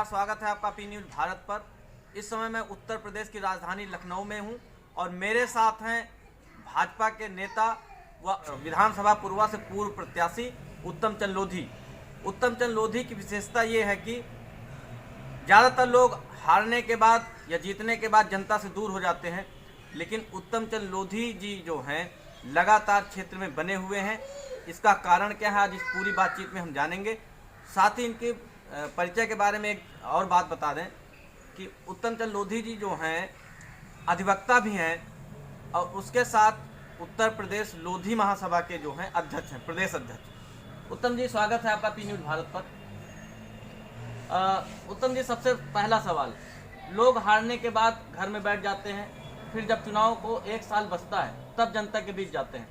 स्वागत है आपका पी न्यूज़ भारत पर। इस समय मैं उत्तर प्रदेश की राजधानी लखनऊ में हूं और मेरे साथ हैं भाजपा के नेता व विधानसभा पूर्वा से पूर्व प्रत्याशी उत्तम चंद लोधी। उत्तम चंद लोधी की विशेषता ये है कि ज़्यादातर लोग हारने के बाद या जीतने के बाद जनता से दूर हो जाते हैं, लेकिन उत्तम चंद लोधी जी जो हैं लगातार क्षेत्र में बने हुए हैं। इसका कारण क्या है, आज इस पूरी बातचीत में हम जानेंगे। साथ ही इनके परिचय के बारे में एक और बात बता दें कि उत्तम चंद लोधी जी जो हैं अधिवक्ता भी हैं और उसके साथ उत्तर प्रदेश लोधी महासभा के जो हैं अध्यक्ष हैं, प्रदेश अध्यक्ष। उत्तम जी, स्वागत है आपका पी न्यूज़ भारत पर। उत्तम जी, सबसे पहला सवाल, लोग हारने के बाद घर में बैठ जाते हैं, फिर जब चुनाव को 1 साल बचता है तब जनता के बीच जाते हैं।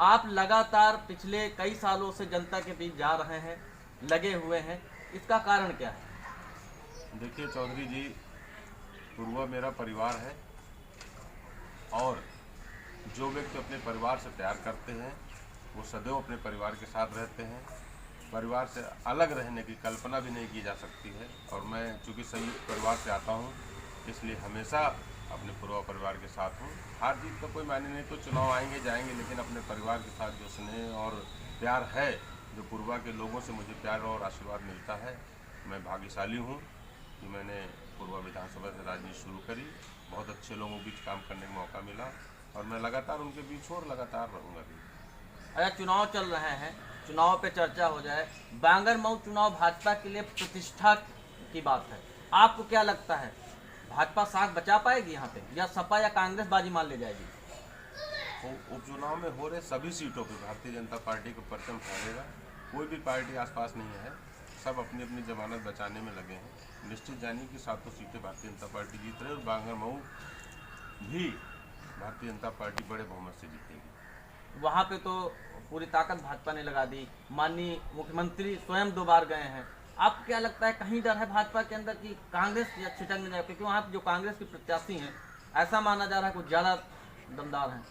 आप लगातार पिछले कई सालों से जनता के बीच जा रहे हैं, लगे हुए हैं, इसका कारण क्या है? देखिए चौधरी जी, पूर्वा मेरा परिवार है और जो व्यक्ति अपने परिवार से प्यार करते हैं वो सदैव अपने परिवार के साथ रहते हैं। परिवार से अलग रहने की कल्पना भी नहीं की जा सकती है और मैं चूँकि संयुक्त परिवार से आता हूँ इसलिए हमेशा अपने पूर्वा परिवार के साथ हूँ। हार जीत का कोई मायने नहीं, तो चुनाव आएंगे जाएंगे, लेकिन अपने परिवार के साथ जो स्नेह और प्यार है, जो पूर्वा के लोगों से मुझे प्यार और आशीर्वाद मिलता है, मैं भाग्यशाली हूँ कि मैंने पूर्वा विधानसभा से राजनीति शुरू करी। बहुत अच्छे लोगों के बीच काम करने का मौका मिला और मैं लगातार उनके बीच हूँ और लगातार रहूँगा भी। अगर चुनाव चल रहे हैं, चुनाव पे चर्चा हो जाए, बांगरमऊ चुनाव भाजपा के लिए प्रतिष्ठा की बात है। आपको क्या लगता है, भाजपा साख बचा पाएगी यहाँ पे या सपा या कांग्रेस बाजी मान ले जाएगी? उपचुनाव में हो रहे सभी सीटों पे भारतीय जनता पार्टी का परचम फहरेगा। कोई भी पार्टी आसपास नहीं है, सब अपनी अपनी जमानत बचाने में लगे हैं। निश्चित जानिए कि 7 सीटें भारतीय जनता पार्टी जीत रही है और बांगरमऊ भी भारतीय जनता पार्टी बड़े बहुमत से जीतेगी। वहाँ पे तो पूरी ताकत भाजपा ने लगा दी, माननीय मुख्यमंत्री स्वयं 2 बार गए हैं। आपको क्या लगता है, कहीं डर है भाजपा के अंदर कि कांग्रेस या छिटक न जाए? क्योंकि वहाँ पे जो कांग्रेस के प्रत्याशी हैं ऐसा माना जा रहा है कुछ ज़्यादा दमदार हैं।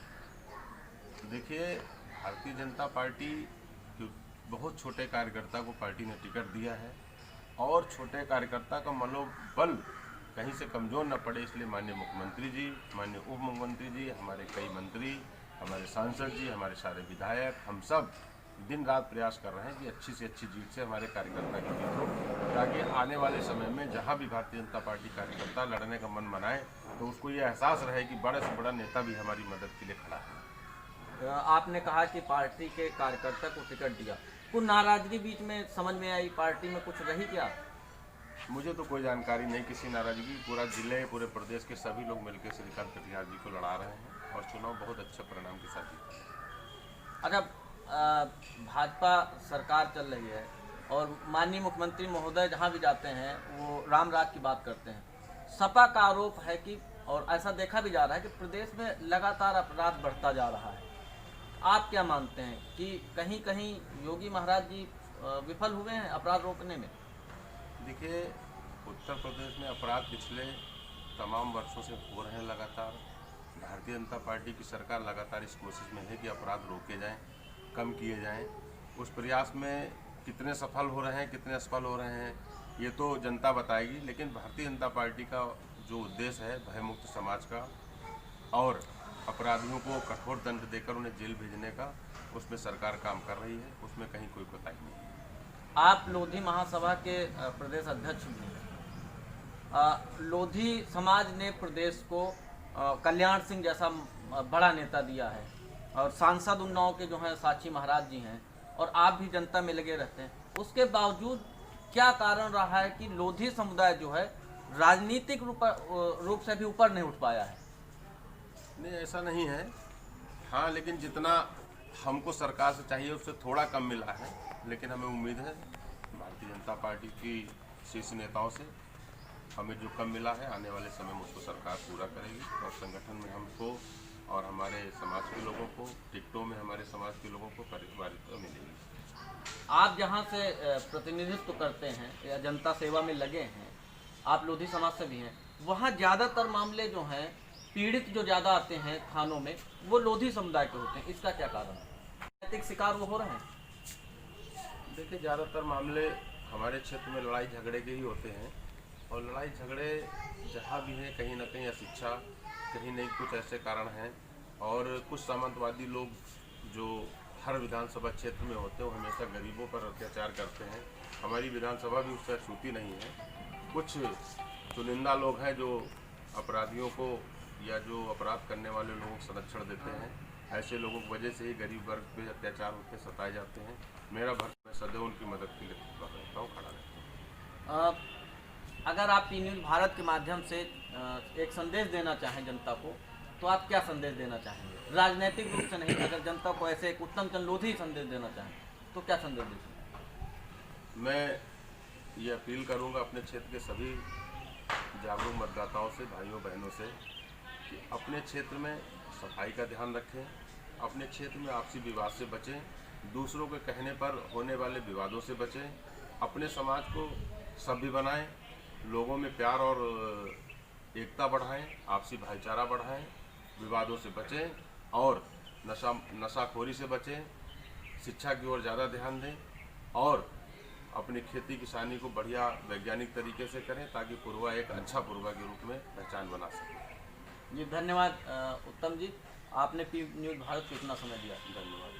देखिए, भारतीय जनता पार्टी बहुत छोटे कार्यकर्ता को पार्टी ने टिकट दिया है और छोटे कार्यकर्ता का मनोबल कहीं से कमज़ोर न पड़े, इसलिए माननीय मुख्यमंत्री जी, माननीय उप मुख्यमंत्री जी, हमारे कई मंत्री, हमारे सांसद जी, हमारे सारे विधायक, हम सब दिन रात प्रयास कर रहे हैं कि अच्छी से अच्छी जीत से हमारे कार्यकर्ता की जीत हो, ताकि आने वाले समय में जहां भी भारतीय जनता पार्टी कार्यकर्ता लड़ने का मन बनाए तो उसको ये एहसास रहे कि बड़े से बड़ा नेता भी हमारी मदद के लिए खड़ा है। आपने कहा कि पार्टी के कार्यकर्ता को टिकट दिया, कुछ नाराजगी बीच में समझ में आई, पार्टी में कुछ रही क्या? मुझे तो कोई जानकारी नहीं किसी नाराजगी। पूरा जिले, पूरे प्रदेश के सभी लोग मिलकर श्रीकांत कटियार जी को लड़ा रहे हैं और चुनाव बहुत अच्छे परिणाम के साथ जीते हैं। अच्छा, भाजपा सरकार चल रही है और माननीय मुख्यमंत्री महोदय जहां भी जाते हैं वो राम राज की बात करते हैं। सपा का आरोप है कि, और ऐसा देखा भी जा रहा है कि प्रदेश में लगातार अपराध बढ़ता जा रहा है। आप क्या मानते हैं कि कहीं कहीं योगी महाराज जी विफल हुए हैं अपराध रोकने में? देखिए, उत्तर प्रदेश में अपराध पिछले तमाम वर्षों से हो रहे हैं लगातार। भारतीय जनता पार्टी की सरकार लगातार इस कोशिश में है कि अपराध रोके जाएं, कम किए जाएं। उस प्रयास में कितने सफल हो रहे हैं, कितने असफल हो रहे हैं, ये तो जनता बताएगी। लेकिन भारतीय जनता पार्टी का जो उद्देश्य है भयमुक्त समाज का और अपराधियों को कठोर दंड देकर उन्हें जेल भेजने का, उसमें सरकार काम कर रही है, उसमें कहीं कोई कोताही नहीं है। आप लोधी महासभा के प्रदेश अध्यक्ष भी हैं। लोधी समाज ने प्रदेश को कल्याण सिंह जैसा बड़ा नेता दिया है और सांसद उन्नाव के जो हैं साक्षी महाराज जी हैं, और आप भी जनता में लगे रहते हैं। उसके बावजूद क्या कारण रहा है कि लोधी समुदाय जो है राजनीतिक रूप से भी ऊपर नहीं उठ पाया है? नहीं, ऐसा नहीं है। हाँ, लेकिन जितना हमको सरकार से चाहिए उससे थोड़ा कम मिला है, लेकिन हमें उम्मीद है भारतीय जनता पार्टी की शीर्ष नेताओं से हमें जो कम मिला है आने वाले समय में उसको सरकार पूरा करेगी और संगठन में हमको और हमारे समाज के लोगों को, टिकटों में हमारे समाज के लोगों को पारिश्रमिक मिलेगी। आप जहाँ से प्रतिनिधित्व करते हैं या जनता सेवा में लगे हैं, आप लोधी समाज से भी हैं, वहाँ ज़्यादातर मामले जो हैं पीड़ित जो ज़्यादा आते हैं थानों में वो लोधी समुदाय के होते हैं। इसका क्या कारण है? नैतिक शिकार वो हो रहे हैं? देखिए, ज़्यादातर मामले हमारे क्षेत्र में लड़ाई झगड़े के ही होते हैं और लड़ाई झगड़े जहाँ भी हैं कहीं ना कहीं अशिक्षा, कहीं नहीं कुछ ऐसे कारण हैं। और कुछ सामंतवादी लोग जो हर विधानसभा क्षेत्र में होते हैं वो हमेशा गरीबों पर अत्याचार करते हैं। हमारी विधानसभा भी उससे छूती नहीं है। कुछ चुनिंदा लोग हैं जो अपराधियों को या जो अपराध करने वाले लोगों को संरक्षण देते हैं। ऐसे लोगों की वजह से ही गरीब वर्ग पे अत्याचार होते सताए जाते हैं। मेरा भक्त मैं सदैव उनकी मदद के लिए तत्पर रहता हूँ, खड़ा रहता हूँ। अगर आप पी न्यूज़ भारत के माध्यम से एक संदेश देना चाहें जनता को, तो आप क्या संदेश देना चाहेंगे? राजनीतिक रूप से नहीं, अगर जनता को ऐसे एक उत्तम चंद्रोधी संदेश देना चाहें तो क्या संदेश दें? मैं ये अपील करूंगा अपने क्षेत्र के सभी जागरूक मतदाताओं से, भाइयों बहनों से, कि अपने क्षेत्र में सफाई का ध्यान रखें, अपने क्षेत्र में आपसी विवाद से बचें, दूसरों के कहने पर होने वाले विवादों से बचें, अपने समाज को सभ्य बनाएं, लोगों में प्यार और एकता बढ़ाएं, आपसी भाईचारा बढ़ाएं, विवादों से बचें और नशाखोरी से बचें, शिक्षा की ओर ज़्यादा ध्यान दें और अपनी खेती किसानी को बढ़िया वैज्ञानिक तरीके से करें ताकि पूर्वा एक अच्छा पूर्वा के रूप में पहचान बना सके। जी धन्यवाद उत्तम जी, आपने पी न्यूज़ भारत को इतना समय दिया, धन्यवाद।